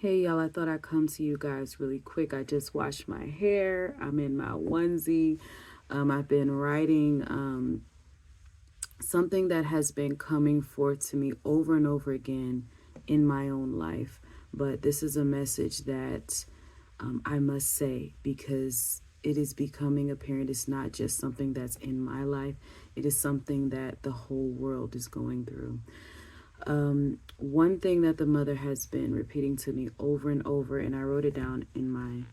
Hey y'all, I thought I'd come to you guys really quick. I just washed my hair. I'm in my onesie. I've been writing something that has been coming forth to me over and over again in my own life. But this is a message that I must say because it is becoming apparent it's not just something that's in my life, it is something that the whole world is going through. One thing that the mother has been repeating to me over and over, and I wrote it down in my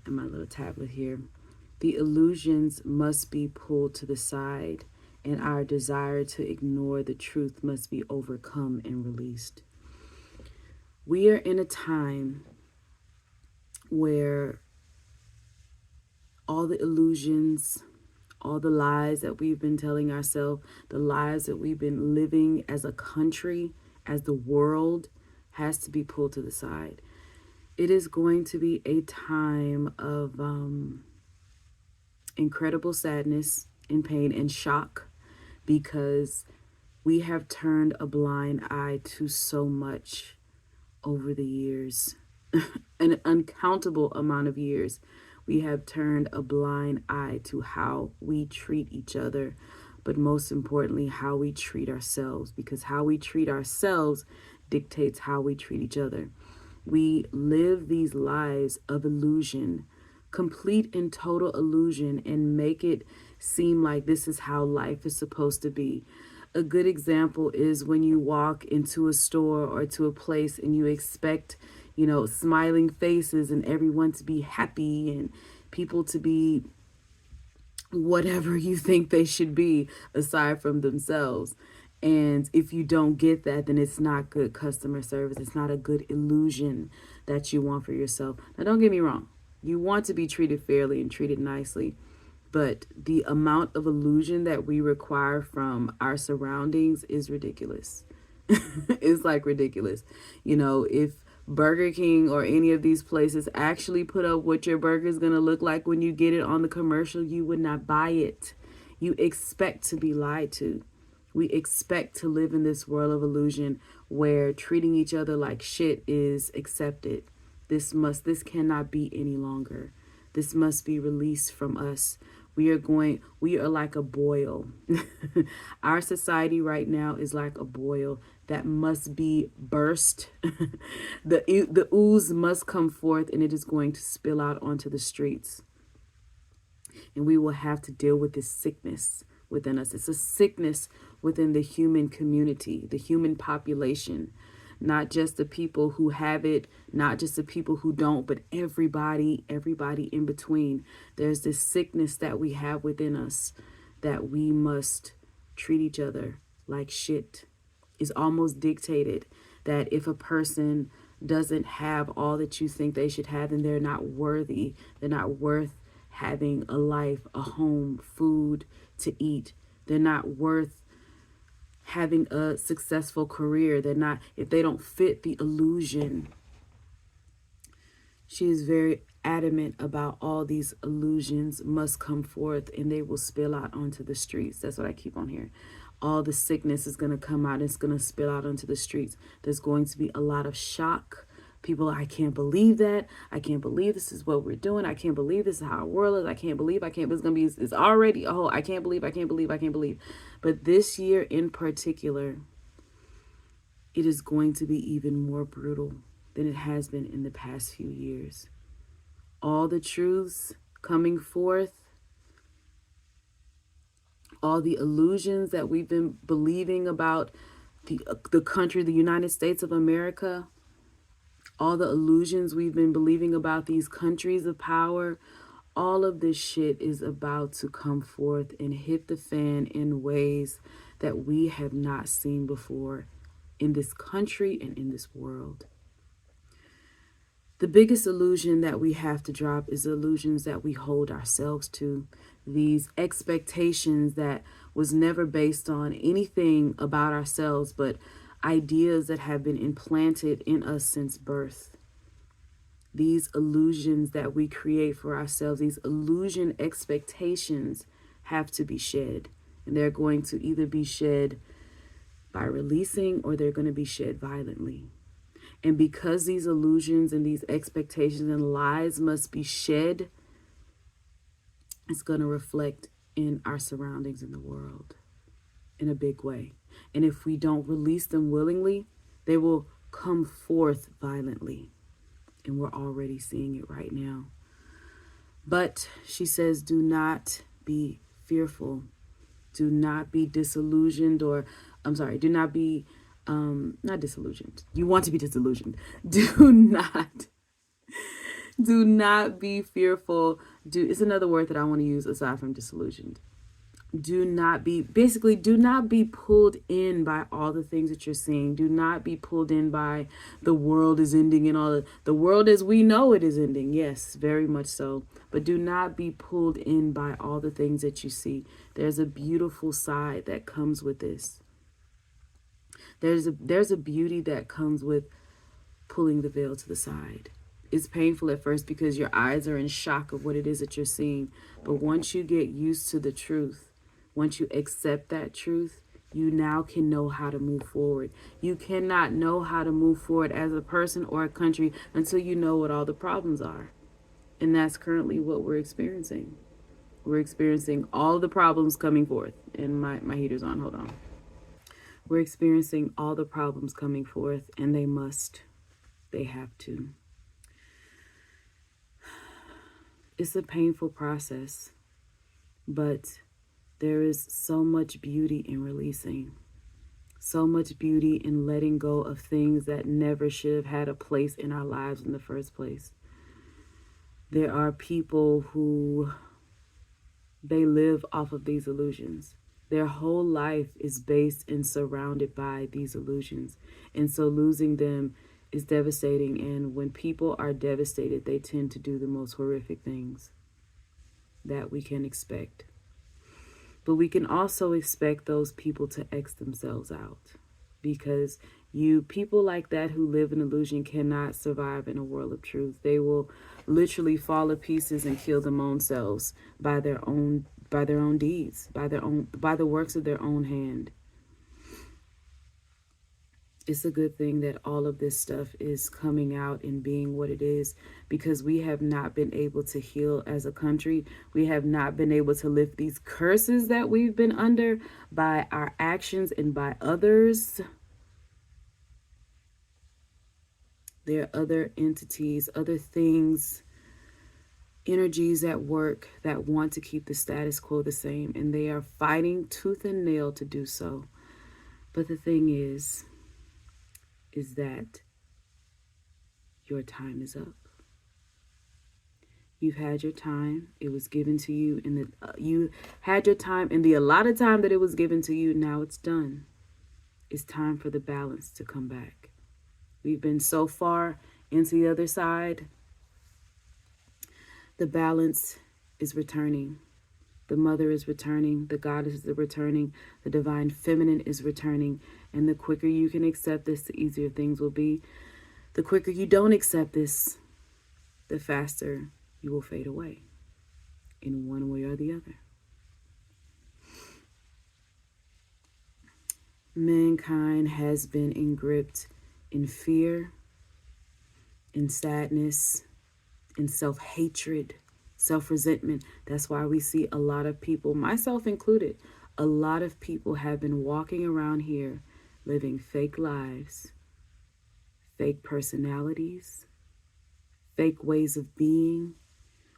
little tablet here. The illusions must be pulled to the side, and our desire to ignore the truth must be overcome and released. We are in a time where all the illusions, all the lies that we've been telling ourselves, the lies that we've been living as a country, as the world, has to be pulled to the side. It is going to be a time of incredible sadness and pain and shock because we have turned a blind eye to so much over the years, an uncountable amount of years. We have turned a blind eye to how we treat each other, but most importantly, how we treat ourselves, because how we treat ourselves dictates how we treat each other. We live these lives of illusion, complete and total illusion, and make it seem like this is how life is supposed to be. A good example is when you walk into a store or to a place and you expect, smiling faces and everyone to be happy and people to be whatever you think they should be aside from themselves. And if you don't get that, then it's not good customer service. It's not a good illusion that you want for yourself. Now, don't get me wrong. You want to be treated fairly and treated nicely. But the amount of illusion that we require from our surroundings is ridiculous. It's like ridiculous. If Burger King or any of these places actually put up what your burger is going to look like when you get it on the commercial, you would not buy it. You expect to be lied to. We expect to live in this world of illusion where treating each other like shit is accepted. This cannot be any longer. This must be released from us. We are like a boil. Our society right now is like a boil that must be burst. The ooze must come forth and it is going to spill out onto the streets. And we will have to deal with this sickness within us. It's a sickness within the human community, the human population, not just the people who have it, not just the people who don't, but everybody in between. There's this sickness that we have within us that we must treat each other like shit. It's almost dictated that if a person doesn't have all that you think they should have, then they're not worthy. They're not worth having a life, a home, food to eat. They're not worth having a successful career. They're not, if they don't fit the illusion. She is very adamant about all these illusions must come forth and they will spill out onto the streets. That's what I keep on hearing. All the sickness is going to come out. It's going to spill out onto the streets. There's going to be a lot of shock. People, I can't believe that. I can't believe this is what we're doing. I can't believe this is how our world is. I can't believe. It's going to be, it's already, oh, I can't believe. But this year in particular, it is going to be even more brutal than it has been in the past few years. All the truths coming forth, all the illusions that we've been believing about the country, the United States of America, all the illusions we've been believing about these countries of power, all of this shit is about to come forth and hit the fan in ways that we have not seen before in this country and in this world. The biggest illusion that we have to drop is the illusions that we hold ourselves to. These expectations that was never based on anything about ourselves, but ideas that have been implanted in us since birth. These illusions that we create for ourselves, these illusion expectations have to be shed. And they're going to either be shed by releasing or they're going to be shed violently. And because these illusions and these expectations and lies must be shed, it's going to reflect in our surroundings in the world in a big way. And if we don't release them willingly, they will come forth violently. And we're already seeing it right now. But she says, do not be fearful. Do not be disillusioned, or do not be not disillusioned. You want to be disillusioned. Do not be fearful. It's another word that I want to use aside from disillusioned. Do not be pulled in by all the things that you're seeing. Do not be pulled in by the world is ending and all the world as we know it is ending. Yes, very much so. But do not be pulled in by all the things that you see. There's a beautiful side that comes with this. There's a beauty that comes with pulling the veil to the side. It's painful at first because your eyes are in shock of what it is that you're seeing. But once you get used to the truth, once you accept that truth, you now can know how to move forward. You cannot know how to move forward as a person or a country until you know what all the problems are. And that's currently what we're experiencing. We're experiencing all the problems coming forth. And my heater's on, hold on. We're experiencing all the problems coming forth, and they have to. It's a painful process, but there is so much beauty in releasing, so much beauty in letting go of things that never should have had a place in our lives in the first place. There are people who, they live off of these illusions. Their whole life is based and surrounded by these illusions. And so losing them is devastating. And when people are devastated, they tend to do the most horrific things that we can expect. But we can also expect those people to X themselves out, because people like that who live in illusion cannot survive in a world of truth. They will literally fall to pieces and kill them own selves by their own deeds, by the works of their own hand. It's a good thing that all of this stuff is coming out and being what it is, because we have not been able to heal as a country. We have not been able to lift these curses that we've been under by our actions and by others. There are other entities, other things, energies at work that want to keep the status quo the same, and they are fighting tooth and nail to do so. But the thing is that your time is up. You've had your time. It was given to you, and you had your time in the allotted time that it was given to you. Now it's done. It's time for the balance to come back. We've been so far into the other side. The balance is returning. The mother is returning. The goddess is returning. The divine feminine is returning. And the quicker you can accept this, the easier things will be. The quicker you don't accept this, the faster you will fade away in one way or the other. Mankind has been engripped in fear, in sadness, in self-hatred, self-resentment. That's why we see a lot of people, myself included, a lot of people have been walking around here living fake lives, fake personalities, fake ways of being,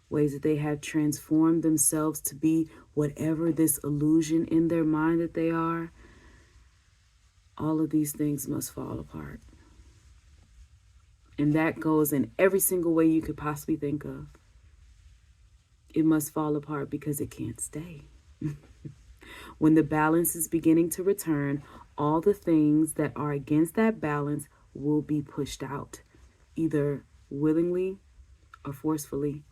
ways that they have transformed themselves to be whatever this illusion in their mind that they are. All of these things must fall apart. And that goes in every single way you could possibly think of. It must fall apart because it can't stay. When the balance is beginning to return, all the things that are against that balance will be pushed out, either willingly or forcefully.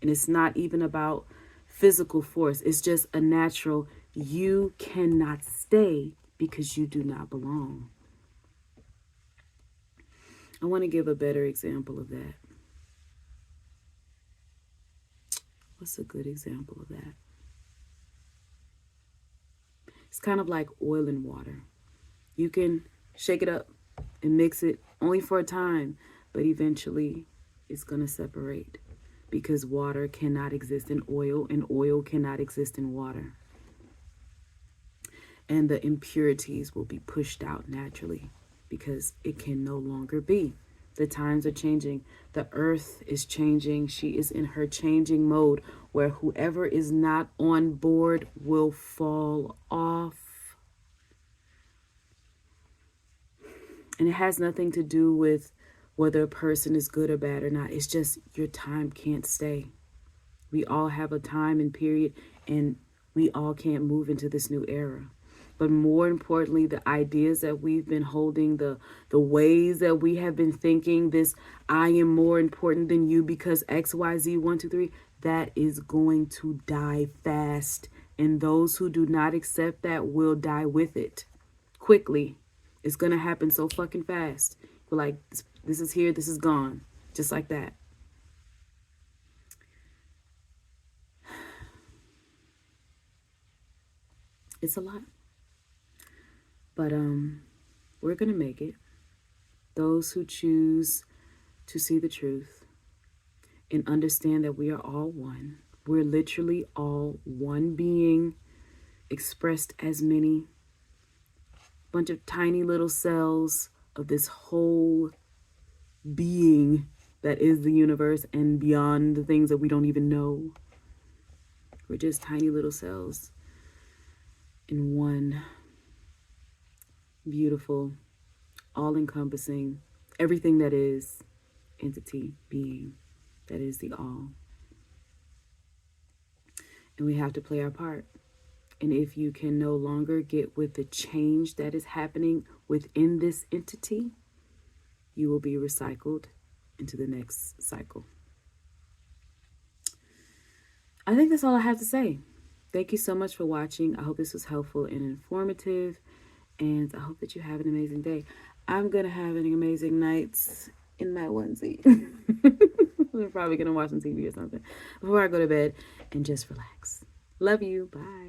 And it's not even about physical force. It's just a natural, you cannot stay because you do not belong. I want to give a better example of that. What's a good example of that? It's kind of like oil and water. You can shake it up and mix it only for a time, but eventually it's going to separate because water cannot exist in oil and oil cannot exist in water. And the impurities will be pushed out naturally because it can no longer be. The times are changing. The earth is changing. She is in her changing mode where whoever is not on board will fall off. And it has nothing to do with whether a person is good or bad or not. It's just your time can't stay. We all have a time and period, and we all can't move into this new era. But more importantly, the ideas that we've been holding, the ways that we have been thinking, this I am more important than you because XYZ 1, 2, 3, that is going to die fast. And those who do not accept that will die with it quickly. It's going to happen so fucking fast. We're like, this is here, this is gone. Just like that. It's a lot. But we're going to make it. Those who choose to see the truth and understand that we are all one. We're literally all one being expressed as many. Bunch of tiny little cells of this whole being that is the universe and beyond the things that we don't even know. We're just tiny little cells in one beautiful, all-encompassing, everything that is entity, being, that is the all. And we have to play our part. And if you can no longer get with the change that is happening within this entity, you will be recycled into the next cycle. I think that's all I have to say. Thank you so much for watching. I hope this was helpful and informative. And I hope that you have an amazing day. I'm going to have an amazing night in my onesie. I'm probably going to watch some TV or something before I go to bed and just relax. Love you. Bye.